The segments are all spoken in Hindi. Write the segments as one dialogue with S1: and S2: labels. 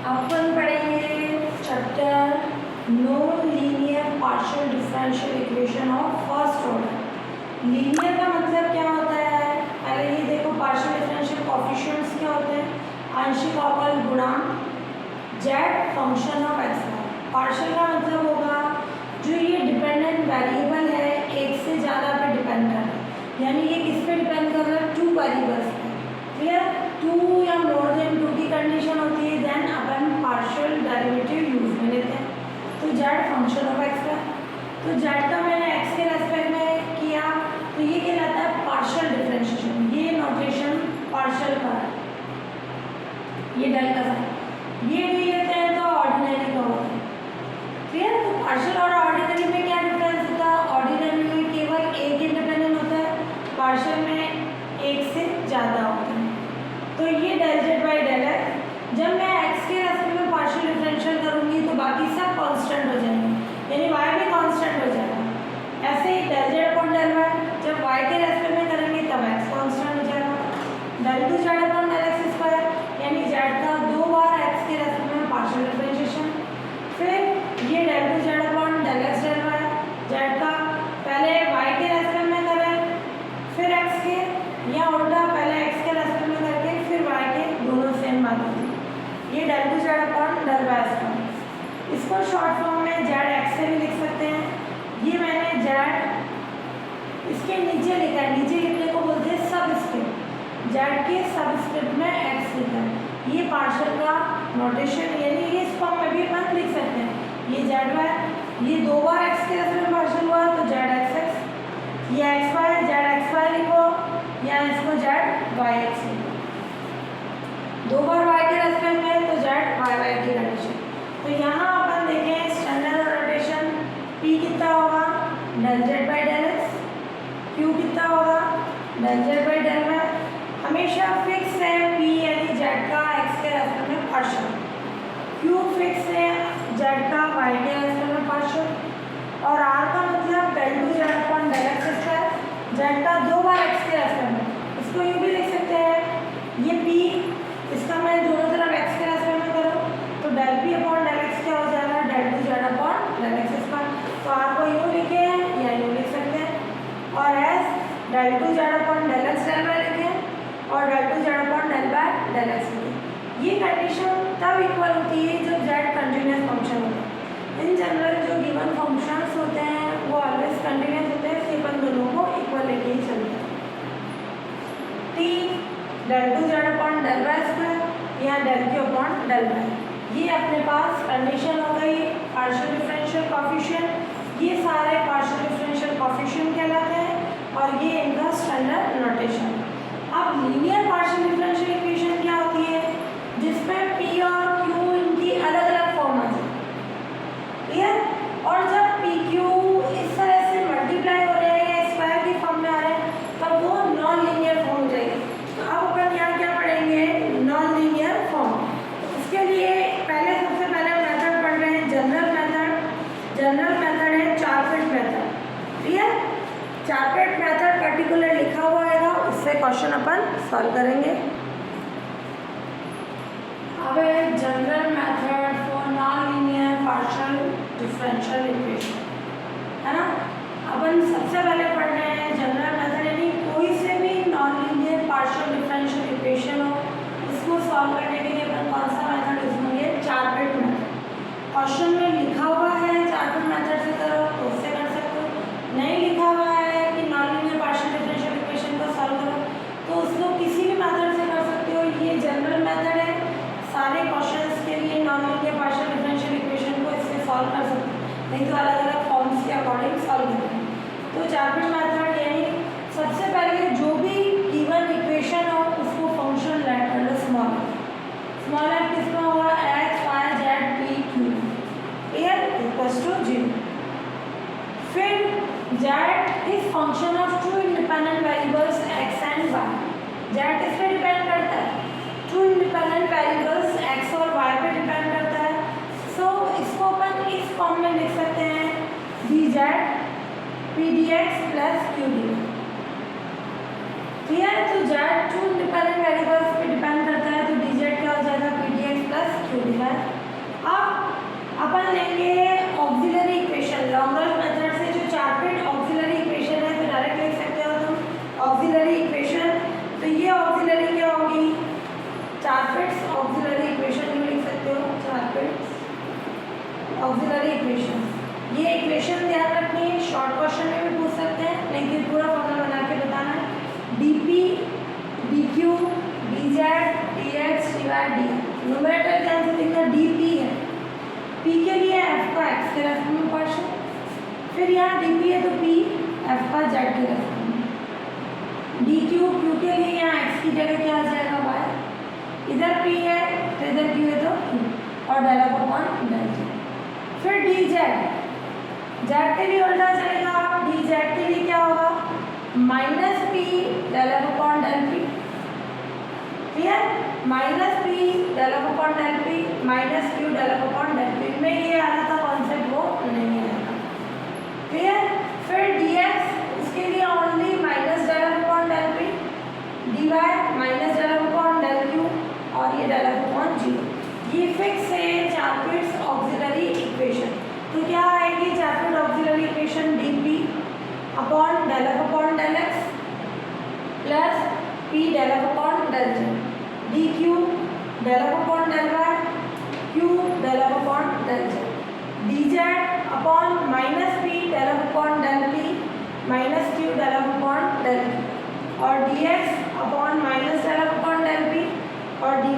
S1: अपन पढ़ेंगे chapter non linear partial differential equation of first order. Linear का मतलब क्या होता है, पहले ये देखो पार्शियल डिफरेंशियल कोएफिशिएंट्स क्या होते हैं, आंशिक अवकल गुणांक z function of x y. Partial का मतलब होगा जो ये डिपेंडेंट वेरिएबल है एक से ज़्यादा पे डिपेंड कर रहा है, यानी ये किस पे डिपेंड कर रहा है, टू वेरिएबल्स पे। क्लियर, टू या मोर देन टू की कंडीशन होती है, देन अपन पार्शियल डेरिवेटिव यूज में लेते हैं। तो जेड फंक्शन ऑफ एक्स का, तो जेड का मैंने एक्स के रेस्पेक्ट में किया तो ये कहलाता है पार्शियल डिफरेंशिएशन। ये नोटेशन पार्शियल का है, ये डेल का है, ये भी लेते हैं तो ऑर्डिनरी का होता है। क्लियर, तो पार्शियल और ऑर्डिनरी में क्या डिफरेंस होता है, ऑर्डिनरी में केवल एक इंडिपेंडेंट होता है, पार्शियल में एक से ज़्यादा होता है। तो ये del z by del x, जब मैं एक्स के रेस्पेक्ट में पार्शियल डिफरेंशियल करूंगी तो बाकी सब कांस्टेंट हो जाएंगे, यानी वाई भी कांस्टेंट हो जाएगा। ऐसे ही del Z upon del Y, जब वाई के रेस्पेक्ट में करेंगे तब एक्स कांस्टेंट हो जाएगा। Del two Z upon del x square, यानी जेड का दो बार एक्स के रेस्पेक्ट में पार्शियल डिफरेंशिएशन। फिर ये del two Z upon del x del Y, Z का पहले वाई के रेस्पेक्ट में करें फिर एक्स के, या उल्टा पहले एक्स के रेस्पेक्ट में करके फिर वाई के, दोनों सेम बात होती है। ये del two Z upon del Y square, इसको शॉर्ट फॉर्म में जेड एक्स से भी लिख सकते हैं। ये मैंने जेड इसके नीचे लिखा है, नीचे लिखने को बोलते हैं सबस्क्रिप्ट, जेड के सबस्क्रिप्ट में एक्स लिखा है। ये पार्शियल का नोटेशन, यानी ये इस फॉर्म में भी अपन लिख सकते हैं। ये जेड वाई, ये दो बार एक्स के रेस्पेक्ट में पार्शियल हुआ तो जेड एक्स एक्स, ये x y z x y लिखो, या इसको जेड वाई एक्स लिखो। दो बार वाई के रेस्पेक्ट में तो जेड वाई वाई की कंडीशन। तो यहाँ अपन देखें स्टैंडर्ड रोटेशन, पी कितना होगा, del z by del x, q कितना होगा, del z by del y. हमेशा फिक्स है पी यानी जेड का एक्स के रेस्पेक्ट में पार्शियल, क्यू फिक्स है जेड का वाई के रेस्पेक्ट में पार्शियल, और आर का मतलब del two Z upon del x square, z का दो बार एक्स के रेस्पेक्ट में। इसको यूँ भी लिख सकते हैं, ये पी, इसका मैं दोनों तरफ एक्स के रेस्पेक्ट में करूँ तो del p upon del x क्या हो जाएगा, del two Z upon del x square. तो आर को यूँ लिखे या यूँ लिख सकते हैं, और s del two Z upon del x del y लिखें, और del two Z upon del y del x लिखें। ये कंडीशन तब इक्वल होती है जब जेड कंटिन्यूस फंक्शन होता है। इन जनरल जो गिवन फंक्शंस होते हैं वो ऑलवेज कंटिन्यूस होते हैं, इसलिए अपन दोनों को इक्वल लेके ही चलते हैं। T del two Z upon del Y square या del Q upon del Y, ये अपने पास कंडीशन हो गई पार्शियल डिफरेंशियल कोएफिशिएंट। ये सारे पार्शियल डिफरेंशियल कोएफिशिएंट कहलाते हैं और ये इनका स्टैंडर्ड नोटेशन। अब लीनियर पार्शियल डिफरेंशियल इक्वेशन क्या होती है, जिसमें पी और क्यू इनकी अलग अलग फॉर्म आ जाए। क्लियर, और जब पी क्यू इस तरह से मल्टीप्लाई हो रहे हैं या स्क्वायर की फॉर्म में आ रहे हैं तब वो नॉन लीनियर फॉर्म हो जाएगी। तो अब अपन यहाँ क्या पढ़ेंगे, नॉन लीनियर फॉर्म। इसके लिए पहले सबसे पहले मेथड पढ़ रहे हैं जनरल मेथड। जनरल मेथड है चारपेट मेथड। क्लियर, चारपेट मेथड पर्टिकुलर लिखा हुआ है, उससे क्वेश्चन अपन सॉल्व करेंगे। अब है general method for non linear partial differential equation, है ना। अपन सबसे पहले पढ़ रहे हैं जनरल मेथड, यानी कोई से भी non linear partial differential equation हो उसको सॉल्व करने के लिए अपन कौन सा मेथड यूज करेंगे, चारपेट मेथड। क्वेश्चन में लिखा हुआ है चारपेट मेथड से करो तो उससे कर सकते हो, नहीं लिखा हुआ है कि non linear partial differential equation को सॉल्व करो तो उसको किसी भी मेथड से कर सकते हो। ये जनरल मेथड है, सारे क्वेश्चंस के लिए non linear partial differential equation को इससे सॉल्व कर सकते हैं, नहीं तो अलग अलग फॉर्म्स के अकॉर्डिंग सॉल्व करते हैं। तो चारपेट मेथड यानी सबसे पहले जो भी गिवन इक्वेशन हो उसको फंक्शन लेट कर लो स्मॉल एफ किसका होगा, x y z p q equals to 0। फिर z is function of two independent variables x and y. Z किस पे डिपेंड करता है, टू इंडिपेंडेंट वेरिएबल्स एक्स और वाई पे डिपेंड करता है। सो इसको अपन इस फॉर्म में लिख सकते हैं, D Z P d x plus auxiliary equation. ये इक्वेशन ध्यान रखनी है, शॉर्ट क्वेश्चन में भी पूछ सकते हैं, लेकिन पूरा फॉर्मूला बना के बताना है। dp dq dz dx divide df। Numerator ध्यान से देखना, dp है, p के लिए f का x के रेस्पेक्ट में पार्शियल, फिर यहाँ dp है तो p f का z के रेस्पेक्ट में, dq q के लिए यहाँ x की जगह क्या आ जाएगा y, इधर p है तो इधर q है तो q, और del of upon del z। फिर dz, z के लिए उल्टा चलेगा, dz के लिए क्या होगा, minus p del of upon del p, clear, minus p del of upon del p minus q del of upon del p में ये आ रहा था कॉन्सेप्ट, वो नहीं आएगा, क्लियर। फिर dx, उसके लिए only minus del of upon del p, dy minus del of upon del q, और ये डेल ऑफ अपॉन 0। ये फिक्स है चारपिट्स ऑक्सिलरी इक्वेशन। तो क्या आएगी Charpit auxiliary equation, dp upon del of upon del x plus p del of upon del z, dq del of upon del y, q del of upon del z, dz upon minus p del of upon del p minus q del of upon del q, और dx upon minus del of upon del p, और dy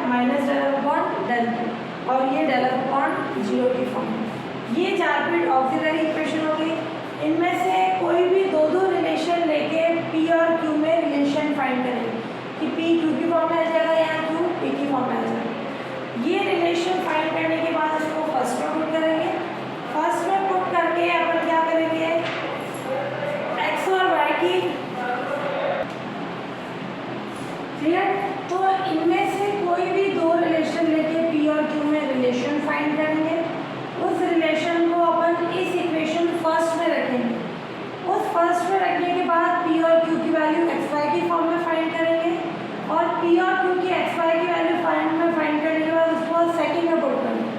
S1: minus del of upon del q, और ये डेल ऑफ अपॉन 0 की फॉर्म है। ये चारपिट ऑक्सिलरी इक्वेशन हो गई। इनमें से कोई भी दो रिलेशन लेके p और q में रिलेशन फाइंड करेंगे कि p q की फॉर्म में आ जाएगा या q p की फॉर्म में आ जाएगा। ये रिलेशन फाइंड करने के बाद इसको फर्स्ट में पुट करेंगे। फर्स्ट में पुट करके अपन क्या करेंगे, x और y की, क्लियर। तो इनमें से कोई भी दो रिलेशन लेके p और q में रिलेशन फाइंड करेंगे। उस रिलेशन को अपन इस इक्वेशन फर्स्ट में रखेंगे। उस फर्स्ट में रखने के बाद p और q की वैल्यू x y की फॉर्म में फाइंड करेंगे, और p और q की x y की वैल्यू फाइंड करने के बाद उसको सेकंड में पुट करेंगे,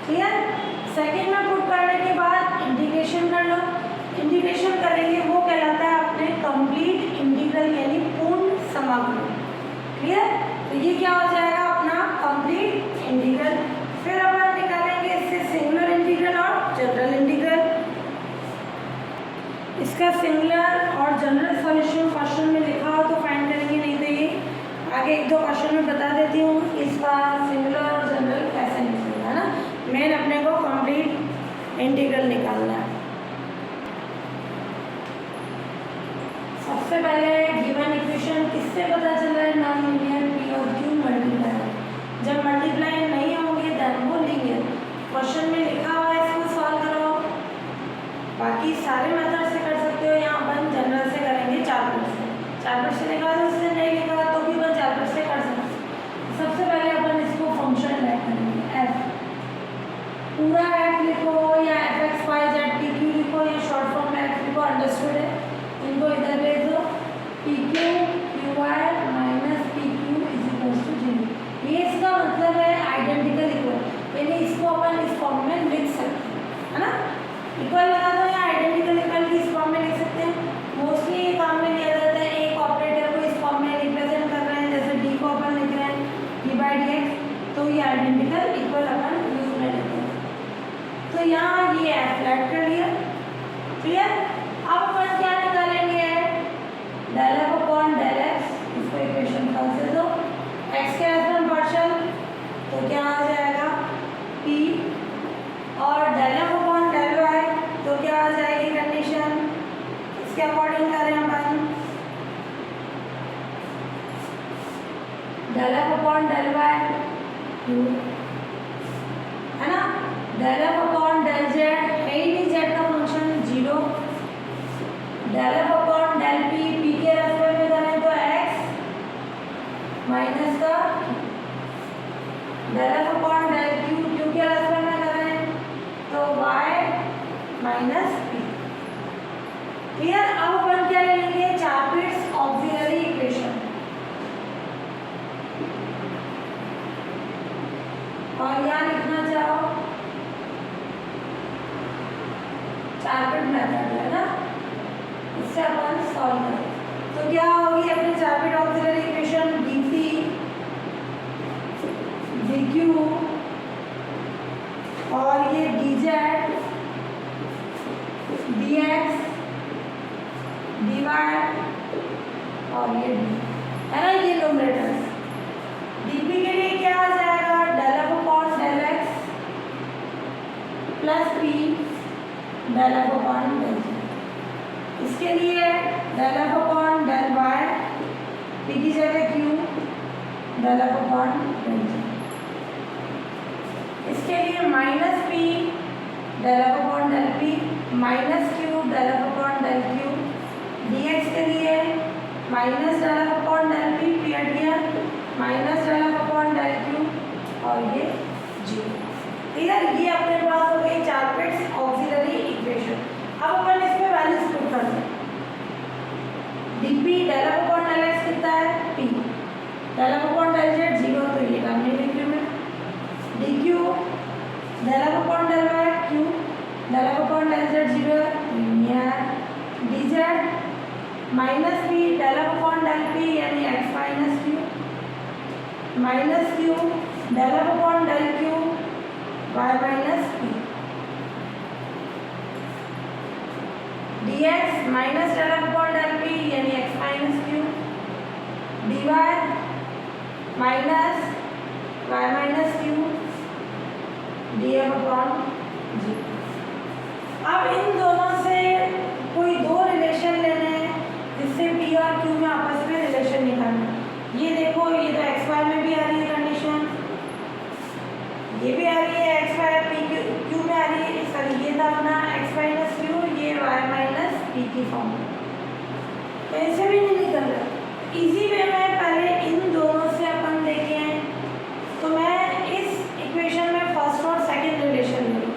S1: क्लियर। सेकंड में पुट करने के बाद इंटीग्रेशन कर लो। इंटीग्रेशन करेंगे वो कहलाता है अपने कंप्लीट इंटीग्रल, यानी पूर्ण समाकलन, क्लियर। तो ये क्या हो जाएगा अपना कंप्लीट इंटीग्रल। फिर अपन निकालेंगे इससे सिंगुलर इंटीग्रल और जनरल इंटीग्रल। इसका सिंगुलर और जनरल सॉल्यूशन क्वेश्चन में लिखा हो तो फाइंड करेंगे, नहीं तो ये आगे एक दो क्वेश्चन में बता देती हूँ इसका सिंगुलर और जनरल कैसे निकलेगा, है ना। मेन अपने को कंप्लीट इंटीग्रल निकालना है। सबसे पहले गिवन इक्वेशन किससे पता चल रहा है, नॉन लीनियर p और q मल्टीप्लाई। जब मल्टीप्लाई नहीं होंगे देन वो लीनियर। क्वेश्चन में लिखा हुआ है, इसको सॉल्व करो। बाकी सारे मेथड से कर सकते हो, यहाँ अपन जनरल से करेंगे, चारपिट से। चारपिट से लिखा तो उससे नहीं लिखा तो भी अपन चारपिट से कर सकते हैं। सबसे पहले अपन इसको फंक्शन ऐड करेंगे, f पूरा f लिखो या fx y z pq लिखो या शॉर्ट फॉर्म में f लिखो, अंडरस्टूड है। इनको इधर भेज दो, pq qy minus pq is equals to 0। ये इसका मतलब है आइडेंटिकल इक्वल, यानी इसको अपन इस फॉर्म में लिख सकते हैं, है ना। इक्वल लगा दो या आइडेंटिकल इक्वल की इस फॉर्म में लिख सकते हैं। मोस्टली ये काम में लिया जाता है, एक ऑपरेटर को इस फॉर्म में रिप्रेजेंट कर रहे हैं, जैसे d को अपन लिख रहे हैं d/dx, तो ये आइडेंटिकल इक्वल अपन यूज में लेते हैं। तो यहाँ ये फ्लैट कर लिया, क्लियर। अब अपन क्या निकालेंगे, del f upon del x, इसको इक्वेशन फर्स्ट से दो, x के रेस्पेक्ट में पार्शियल, तो क्या आ जाएगा p, और del f upon del y, तो क्या आ जाएगी कंडीशन, इसके अकॉर्डिंग करें अपन, del f upon del y q, है ना। Del f upon del z है ही नहीं, z का function 0। Del f upon del p, p के रेस्पेक्ट में करें तो x माइनस का, del f upon del q, q के रेस्पेक्ट में करें तो y माइनस p, क्लियर। अब अपन क्या लेंगे, चारपिट्स ऑक्सिलरी इक्वेशन, और यहाँ लिखना चाहो चारपिट मेथड, है ना। इससे अपन सॉल्व करें तो क्या होगी अपनी Charpit auxiliary equation, dp dq और ये dz dz dx dy और ये d है ना, ये न्यूमरेटर्स। dp के लिए क्या आ जाएगा, del f upon del x plus p del f upon del z। इसके लिए del f upon del y, p की जगह q del f upon del z। इसके लिए minus p del f upon del p minus q del f upon del q। dx के लिए minus del f upon del p, p हट गया, minus del f upon del q और ये 0। क्लियर, ये अपने पास हो गई चार्पेट्स ऑक्सिलरी इक्वेशन। अब अपन इसमें वैल्यूज पुट करते हैं। dp del f upon del x कितना है, p del f upon del z 0, तो ये टर्म नहीं लिख रही मैं। dq del f upon del y q del f upon del z 0 है। dz minus p del f upon del p यानी x minus q minus q del f upon del q y minus p। dx minus del f upon del p यानी x minus q dy minus y minus q df upon g। अब इन दोनों से कोई दो रिलेशन लेने हैं जिससे p और q में आपस में रिलेशन निकालना। ये देखो, ये तो एक्स वाई में भी आ रही है कंडीशन, ये भी आ रही है एक्स वाई p q में आ रही है। सॉरी, ये था अपना x माइनस q, ये y माइनस p की फॉर्म। तो ऐसे भी नहीं निकल रहा। इजी वे में पहले इन दोनों से अपन देखें, तो मैं इस इक्वेशन में फर्स्ट और सेकंड रिलेशन ले लूँ,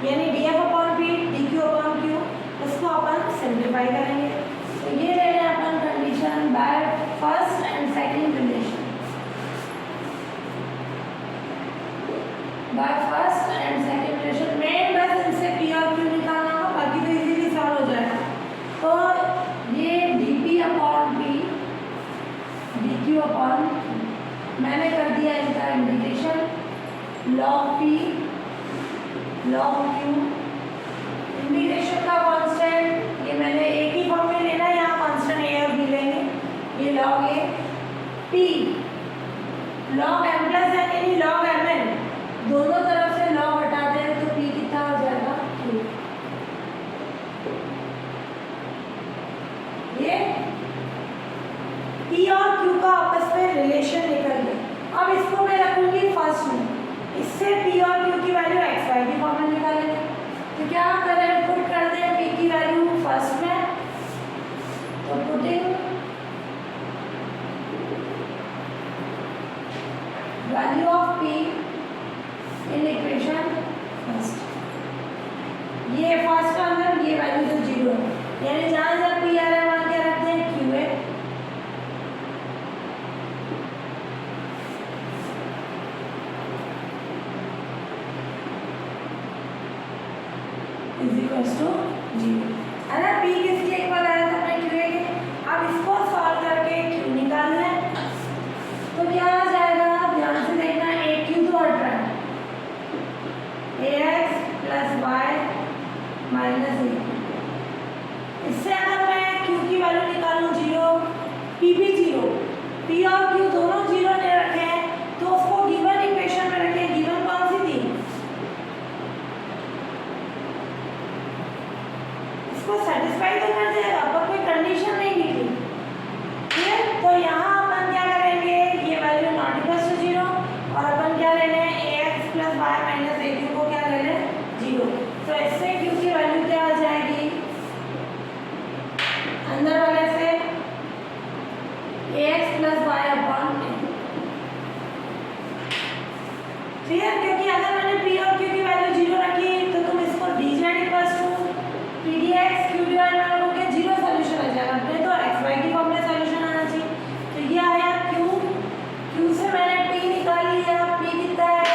S1: यानी df upon p dq upon q, उसको अपन सिंप्लीफाई करेंगे। तो ये ले रहे हैं अपन condition by first and second relation, by first and second relation में बस इनसे p और q निकालना होगा, बाकी तो इजीली सॉल्व हो जाएगा। तो ये dp upon p dq upon मैंने कर दिया इनका integration log p log q। Integration का कांस्टेंट ये मैंने एक ही फॉर्म में लेना है, यहाँ कांस्टेंट a और b लेंगे। ये log a p log m plus n यानी log mn, दोनों तरफ से log हटा दें तो p कितना हो जाएगा, q। ये p और q का आपस में रिलेशन निकल गया। अब इसको मैं रखूंगी फर्स्ट में, इससे p और q की वैल्यू x y की फॉर्म में निकालेंगे। तो क्या करें, पुट कर दें p की वैल्यू फर्स्ट में, तो putting value of p in equation first, ये फर्स्ट का अंदर ये वैल्यू तो 0 है, यानी जहाँ जहाँ p आ रहा है वहाँ क्या रखते हैं, q है। Is equals to 0। अगर p किसके इक्वल आया था अपने q के, अब इसको सॉल्व करके q निकालना है। तो क्या आ जाएगा, ध्यान से देखना, aq तो हट रहा है, ax प्लस y माइनस a। इससे अगर मैं q की वैल्यू निकालूं 0, p भी 0, p और q दोनों 0 ने रखे हैं, तो उसको गिवन इक्वेशन में रखें। गिवन कौन सी थी, इसको सेटिस्फाई तो कर देगा पर कोई कंडीशन नहीं निकली। ठीक है, तो यहाँ अपन क्या करेंगे, ये वैल्यू नॉट इक्वल टू 0 और अपन क्या ले लें, ax प्लस y माइनस aq को क्या ले लें, 0। तो इससे q की वैल्यू क्या आ जाएगी, अंदर वाले से ax प्लस y अपॉन a। ठीक है, क्योंकि अगर मैंने p और q की वैल्यू 0 रखी तो तुम इसको dz equals to pdx q dy में रखोगे, 0 सॉल्यूशन आ जाएगा। अपने तो x y की फॉर्म में सॉल्यूशन आना चाहिए। तो ये आया q, q से मैंने p निकाल लिया, p कितना है,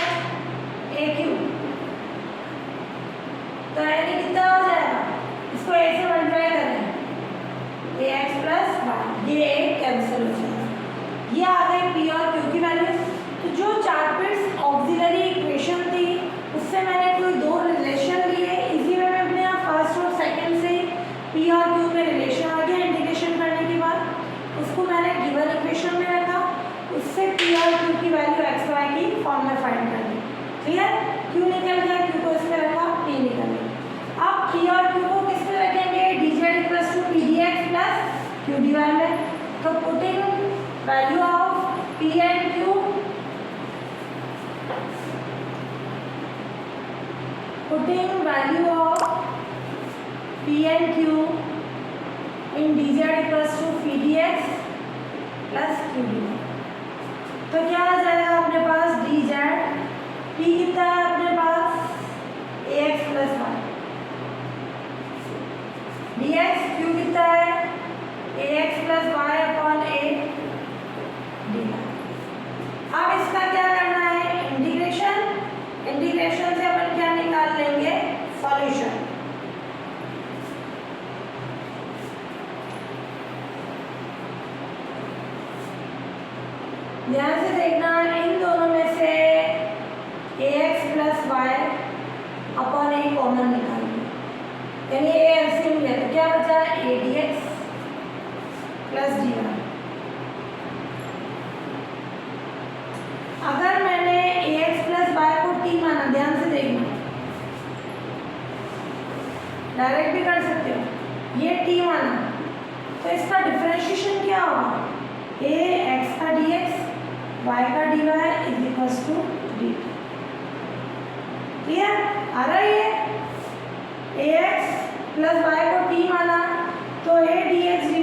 S1: aq, तो यानी कितना हो जाएगा, इसको a से मल्टीप्लाई करें, ax प्लस y, ये a कैंसिल हो जाएगा। ये आ गई p और q की वैल्यू। तो जो चार्पेट्स ऑक्सिलरी इक्वेशन थी क्लियर? क्यू निकल गया, क्यू को इसमें रखा, पी निकल गया। अब पी और क्यू को किस में रखेंगे? dz equals to p d x plus q d y में। तो putting value of p and q, putting value of p and q in dz equals to p d x plus q d y, तो क्या आ जाएगा अपने पास? dz, p कितना है अपने पास? ax plus y, dx, q कितना है? ax plus y upon a dy। अब इसका क्या करना है? इंटीग्रेशन, इंटीग्रेशन से अपन क्या निकाल लेंगे? सॉल्यूशन। ध्यान से देखना, इन दोनों में से ax plus y upon a common निकालेंगे, यानी ए एलसीएम लिया तो क्या बचा? A d x plus d y. अगर मैंने ax प्लस वाई को t माना, ध्यान से देखना, डायरेक्ट भी कर सकते हो, ये t माना तो इसका डिफरेंशिएशन क्या होगा? a x का dx y का dy is equals to dt। Clear? आ रहा है ये? ax प्लस y को t माना तो a dx dy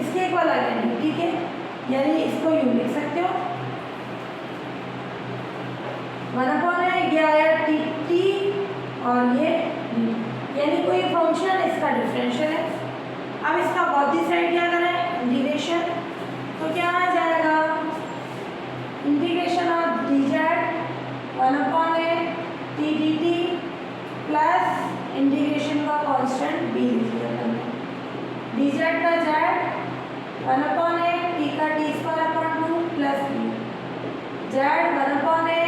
S1: इसके इक्वल आ गया dt के, यानी इसको यूं लिख सकते हो, 1/, ये आया t और ये d, यानी कोई फंक्शन इसका डिफरेंशियल है। अब इसका बॉडी साइड क्या करें? इंटीग्रेशन, तो क्या आ जाएगा? Integration of dz 1/a t dt plus integration का कांस्टेंट b dz का z 1/a t का t square upon 2 plus b z 1/a,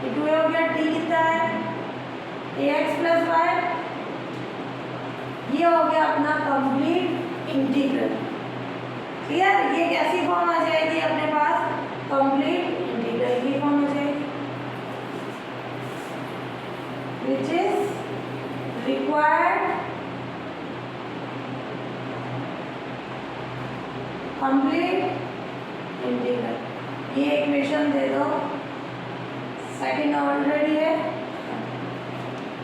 S1: ये 2 हो गया, t कितना है? ax प्लस y, ये हो गया अपना कंप्लीट इंटीग्रल। क्लियर? ये कैसी फॉर्म आ जाएगी अपने पास? कंप्लीट इंटीग्रल की फॉर्म आ जाएगी, which is required complete integral. ये इक्वेशन दे दो, सेकंड ऑलरेडी है,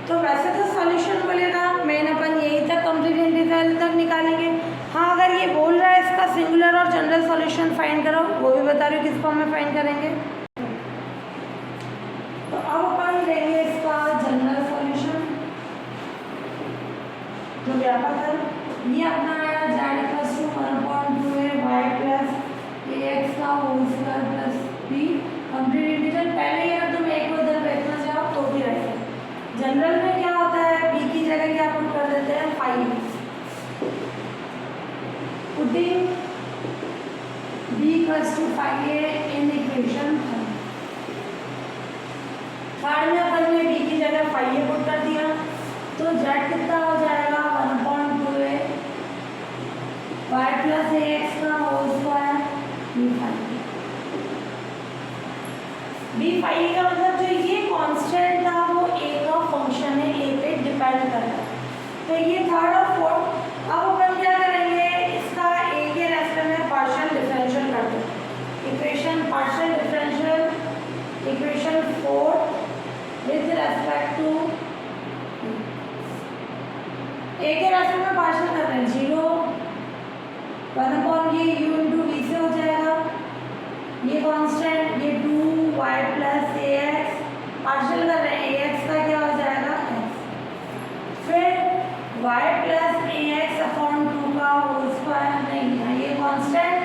S1: तो वैसे तो सॉल्यूशन बोलेगा मेन अपन यही तक कंप्लीट इंटीग्रल तक निकालेंगे। हाँ, अगर ये बोल रहा है इसका सिंगुलर और जनरल सॉल्यूशन फाइंड करो, वो भी बता रही हूँ किस फॉर्म में फाइंड करेंगे। तो अब अपन लेंगे इसका जनरल सॉल्यूशन, जो व्यापक है, ये अपना आया z equals to 1/2a y plus ax का whole square plus b complete integral. पहले ही अगर तुम एक को इधर बैठना चाहो तो भी रखें। जनरल में क्या होता है? b की जगह क्या पुट कर देते हैं? 5, putting b equals to 5a in equation third में अपन ने b की जगह 5a पुट कर दिया, तो z कितना हो जाएगा? 1/2a y प्लस ax का होल स्क्वायर b5 का मतलब जो ये कांस्टेंट था वो a का फंक्शन है, a पे डिपेंड करता है, तो ये थर्ड और फोर्थ। अब अपन क्या करेंगे? इसका a के रेस्पेक्ट में पार्शियल डिफरेंशियल कर दो, equation partial differential equation 4 with respect to a के रेस्पेक्ट में पार्शियल कर रहे हैं, 0 1/, ये u इंटू v से हो जाएगा, ये कांस्टेंट, ये 2y प्लस ax पार्शियल कर रहे हैं, ax का क्या हो जाएगा? x, फिर y प्लस ax अपॉन 2 का होल स्क्वायर, नहीं है ये कांस्टेंट,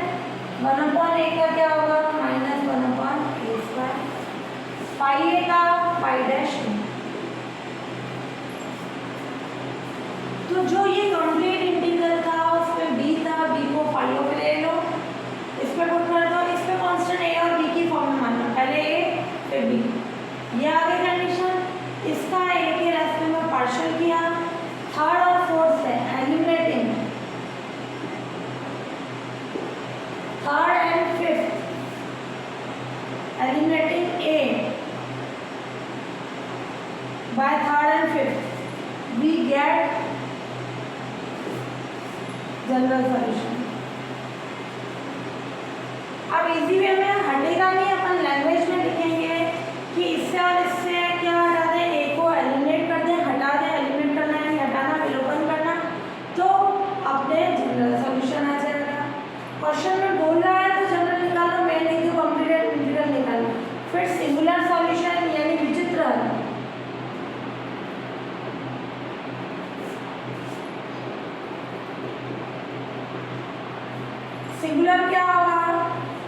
S1: 1/a का क्या होगा? Minus 1/a square, pi a का पाई डैश। तो जो ये कंप्लीट इंटीग्रल था उसमें b था, b को फाई पे ले लो, इस पे पुट कर दो, इस पे कांस्टेंट a और b की फॉर्म में मानना, पहले a फिर b, ये आगे कंडीशन। इसका a के रेस्पेक्ट में पार्शियल किया, थर्ड और फोर्थ है eliminating, third and fifth eliminating a general solution. अब इजी वे में हटेगा नहीं, अपन लैंग्वेज में लिखेंगे कि इससे और इससे क्या हटा दें, ए को एलिमिनेट कर दें, हटा दें, एलिमिनेट करना है हटाना, विलोपन करना, तो अपने जनरल सॉल्यूशन आ जाएगा। क्वेश्चन में बोल रहा है तो जनरल निकालो, मैं नहीं तो कॉम्प्लीटेड इंटीग्रल निकालो। फिर सिंगुलर सॉल्यूशन यानी विचित्र हल। सिंगुलर क्या होगा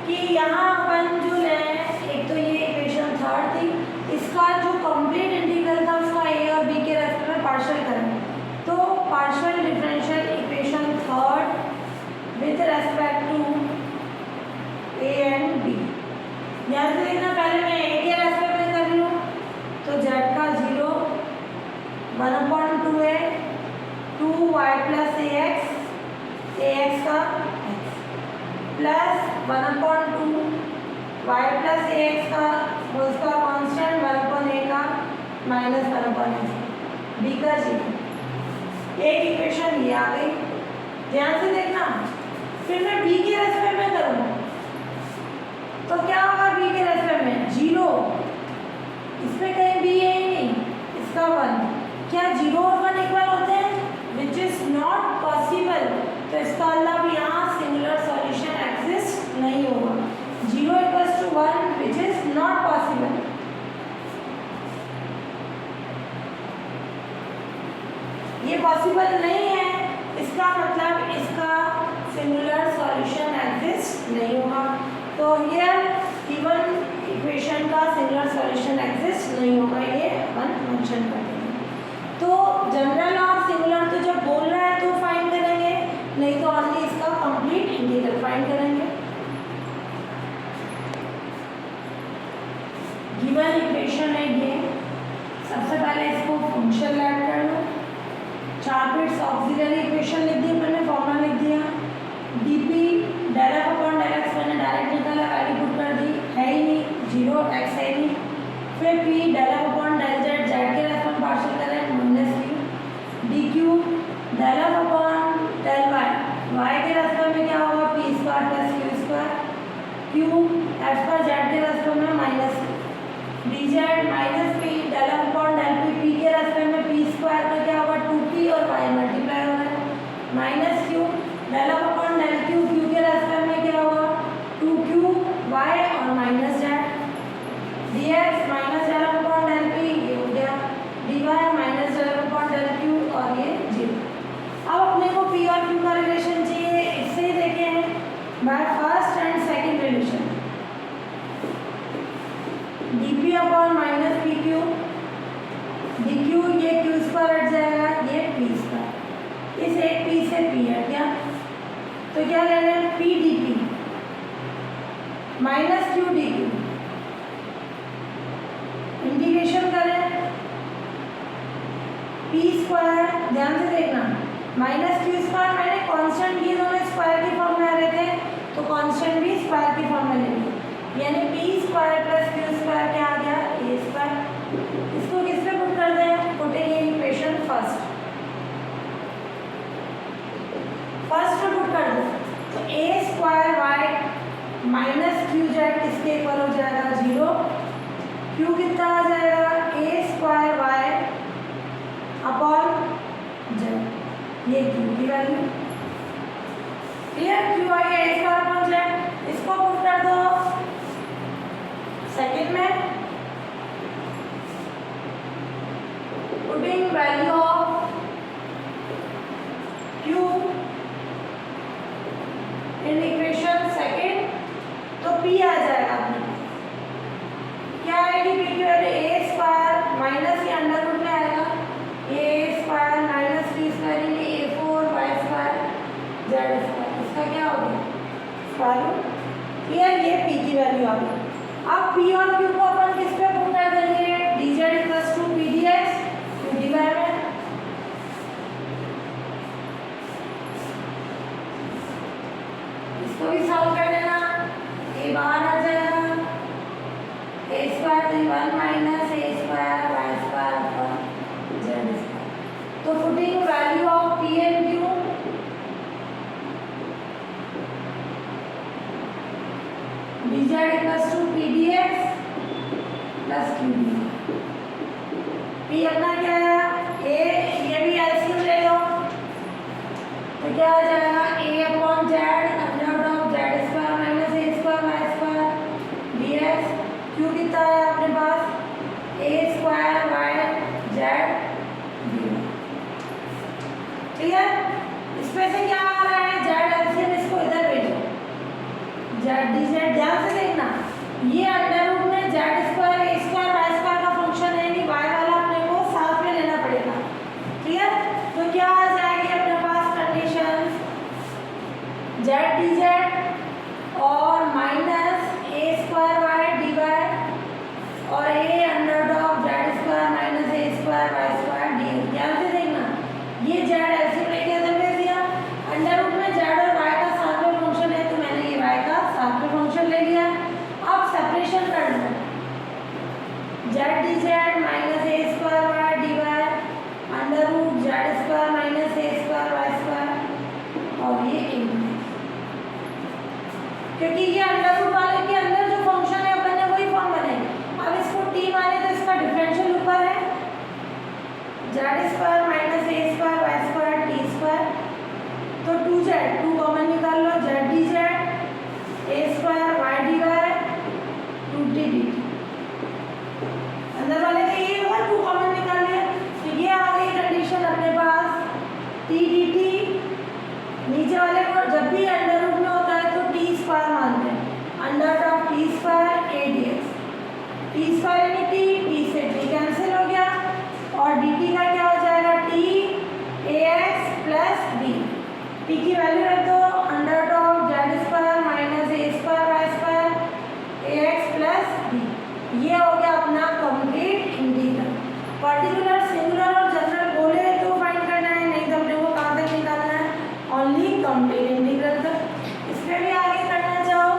S1: कि यहाँ अपन जो लें, एक तो ये इक्वेशन थर्ड थी, इसका जो कंप्लीट इंटीग्रल था उसका ए और बी के रेस्पेक्ट में पार्शियल करें, तो partial differential equation third with respect to a and b. ध्यान से देखना, पहले मैं ए के रेस्पेक्ट में कर रही हूँ, तो जेड का 0 1/2a 2y प्लस ए एक्स का प्लस 1/2 y प्लस ए एक्स का उसका कांस्टेंट 1/a का माइनस 1/a बी का 0। एक इक्वेशन ये आ गई, ध्यान से देखना। फिर मैं बी के रेस्पेक्ट में करूँगा तो क्या होगा, बी के रेस्पेक्ट में 0, इसमें कहीं बी है ही नहीं, इसका 1। क्या 0 और 1 इक्वल होते हैं? विच इज नॉट पॉसिबल। तो इसका मतलब यहाँ सिंगुलर सॉल्यूशन एग्जिस्ट नहीं होगा। 0 equals to 1 which is not possible. ये पॉसिबल नहीं है, इसका मतलब इसका सिंगुलर सॉल्यूशन एग्जिस्ट नहीं होगा। तो हियर गिवन इक्वेशन का सिंगुलर सॉल्यूशन एग्जिस्ट नहीं होगा, ये अपन मेंशन कर देंगे। तो जनरल और सिंगुलर तो जब बोल रहा है तो फाइंड करेंगे, नहीं तो ओनली इसका कंप्लीट इंटीग्रल फाइंड करेंगे। गिवन इक्वेशन है ये, सबसे पहले इसको फंक्शन ऐड कर लो। 4 बिट्स ऑक्सिलरी इक्वेशन लिख दी, मैंने फॉर्मूला लिख दिया। dp del f upon del x मैंने डायरेक्ट निकाला, वैल्यू पुट कर दी, है ही नहीं, 0 x है ही नहीं। फिर p del f upon del z, z के रेस्पेक्ट में पार्शियल करें minus q dq del f upon del y, y के रेस्पेक्ट में क्या होगा, p square plus q square, q f पर z के रेस्पेक्ट में minus dz minus p del f upon del p, p के रेस्पेक्ट में p स्क्वायर का क्या होगा 2p और y मल्टीप्लाई हो रहा है minus q del f upon del q, q के रेस्पेक्ट में क्या होगा 2q y और minus z dx minus del f upon del p, ये हो गया dy minus del f upon del q और ये 0। अब अपने को p और q का रिलेशन चाहिए, इससे ही देखें bye first and second relation. dp upon minus pq dq, ये q स्क्वायर हट जाएगा, ये p स्क्वायर, इस एक p से p हट गया, तो क्या ले रहे हैं p dp minus q dq, integration करें p स्क्वायर, ध्यान से देखना माइनस q स्क्वायर, मैंने कांस्टेंट ये दोनों स्क्वायर की फॉर्म में आ रहे थे, तो कांस्टेंट भी स्क्वायर की फॉर्म में ले लिया, यानी p square plus q square क्या आ गया a स्क्वायर। इसको किस पे पुट कर दें, पुटेंगे इक्वेशन फर्स्ट पे पुट कर दो, तो a square y minus Q Z किसके इक्वल हो जाएगा 0, q कितना आ जाएगा a square y upon Z, ये q की वैल्यू क्लियर, q आ गया a स्क्वायर अपॉन जेड। इसको पुट कर दो सेकंड में, putting value of q in equation second, तो p आ जाएगा अपने, क्या आएगी p की वैल्यू a स्क्वायर माइनस के अंडर रूट में आएगा a square minus b square यानी a4 y square z square, इसका क्या हो गया स्क्वायर, क्लियर, ये p की वैल्यू आ गई। अब p और q को अपन किस पे पुट कर देंगे, dz plus 2 p dx q dy में, इसको भी सॉल्व कर देना, a बाहर आ जाएगा, a square 1 minus a square y square upon z square. तो putting value of p and q कितना है अपने पास A square Y Z D. ठीक है, इसमें से क्या आ रहा है जेड एलसीएम, इसको इधर भेजो जेड डी जेड। ध्यान से देखना, ये अंडर रूट में जेड स्क्वायर ए स्क्वायर वाई स्क्वायर का फंक्शन है, नहीं वाई वाला अपने को साथ में लेना पड़ेगा। ठीक है, तो क्या आ जाएगी अपने पास कंडीशन जेड डी जेड और माइनस ए स्क्वायर वाई डी वाई और A under of Z square minus A square Y square D. ध्यान से देखना, ये जेड ऐसे लेके इधर भेज दिया, अंडर रूट में जेड और वाई का साथ में फंक्शन है तो मैंने ये वाई का साथ में फंक्शन ले लिया। अब सेपरेशन कर लो, जेड डी जेड माइनस ए square Y D Y under root Z square minus ए स्क्वायर वाई स्क्वायर और ये ए, क्योंकि ये अंडर रूट वाले के अंदर जो फंक्शन है अपन ने वही फॉर्म बनेगा। अब इसको टी माने तो इसका डिफरेंशियल ऊपर है, जेड स्क्वायर माइनस ए square Y square T square, तो 2z 2 कॉमन निकाल लो, Z D Z A square Y D Y 2t dt। अंदर वाले का ये होगा 2 कॉमन निकाल लिया, तो ये आ गई कंडीशन अपने पास t dt। नीचे वाले को जब भी अंडर रूट में होता है तो टी स्क्वायर मानते हैं, under of t square a d x, t square यानी टी से टी कैंसिल हो गया और डी टी का क्या हो जाएगा t a x plus b. T की वैल्यू रख दो under of Z square minus A square Y square a x plus b. ये हो गया अपना कंप्लीट इंटीग्रल। पर्टिकुलर सिंगुलर और जनरल बोले तो फाइंड करना है, नहीं तो अपने को कहाँ तक निकालना है, ओनली कंप्लीट इंटीग्रल तक। इसमें भी आगे करना चाहो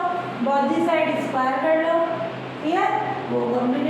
S1: बोथ दी साइड स्क्वायर कर लो, ठीक है, वो कंप्लीट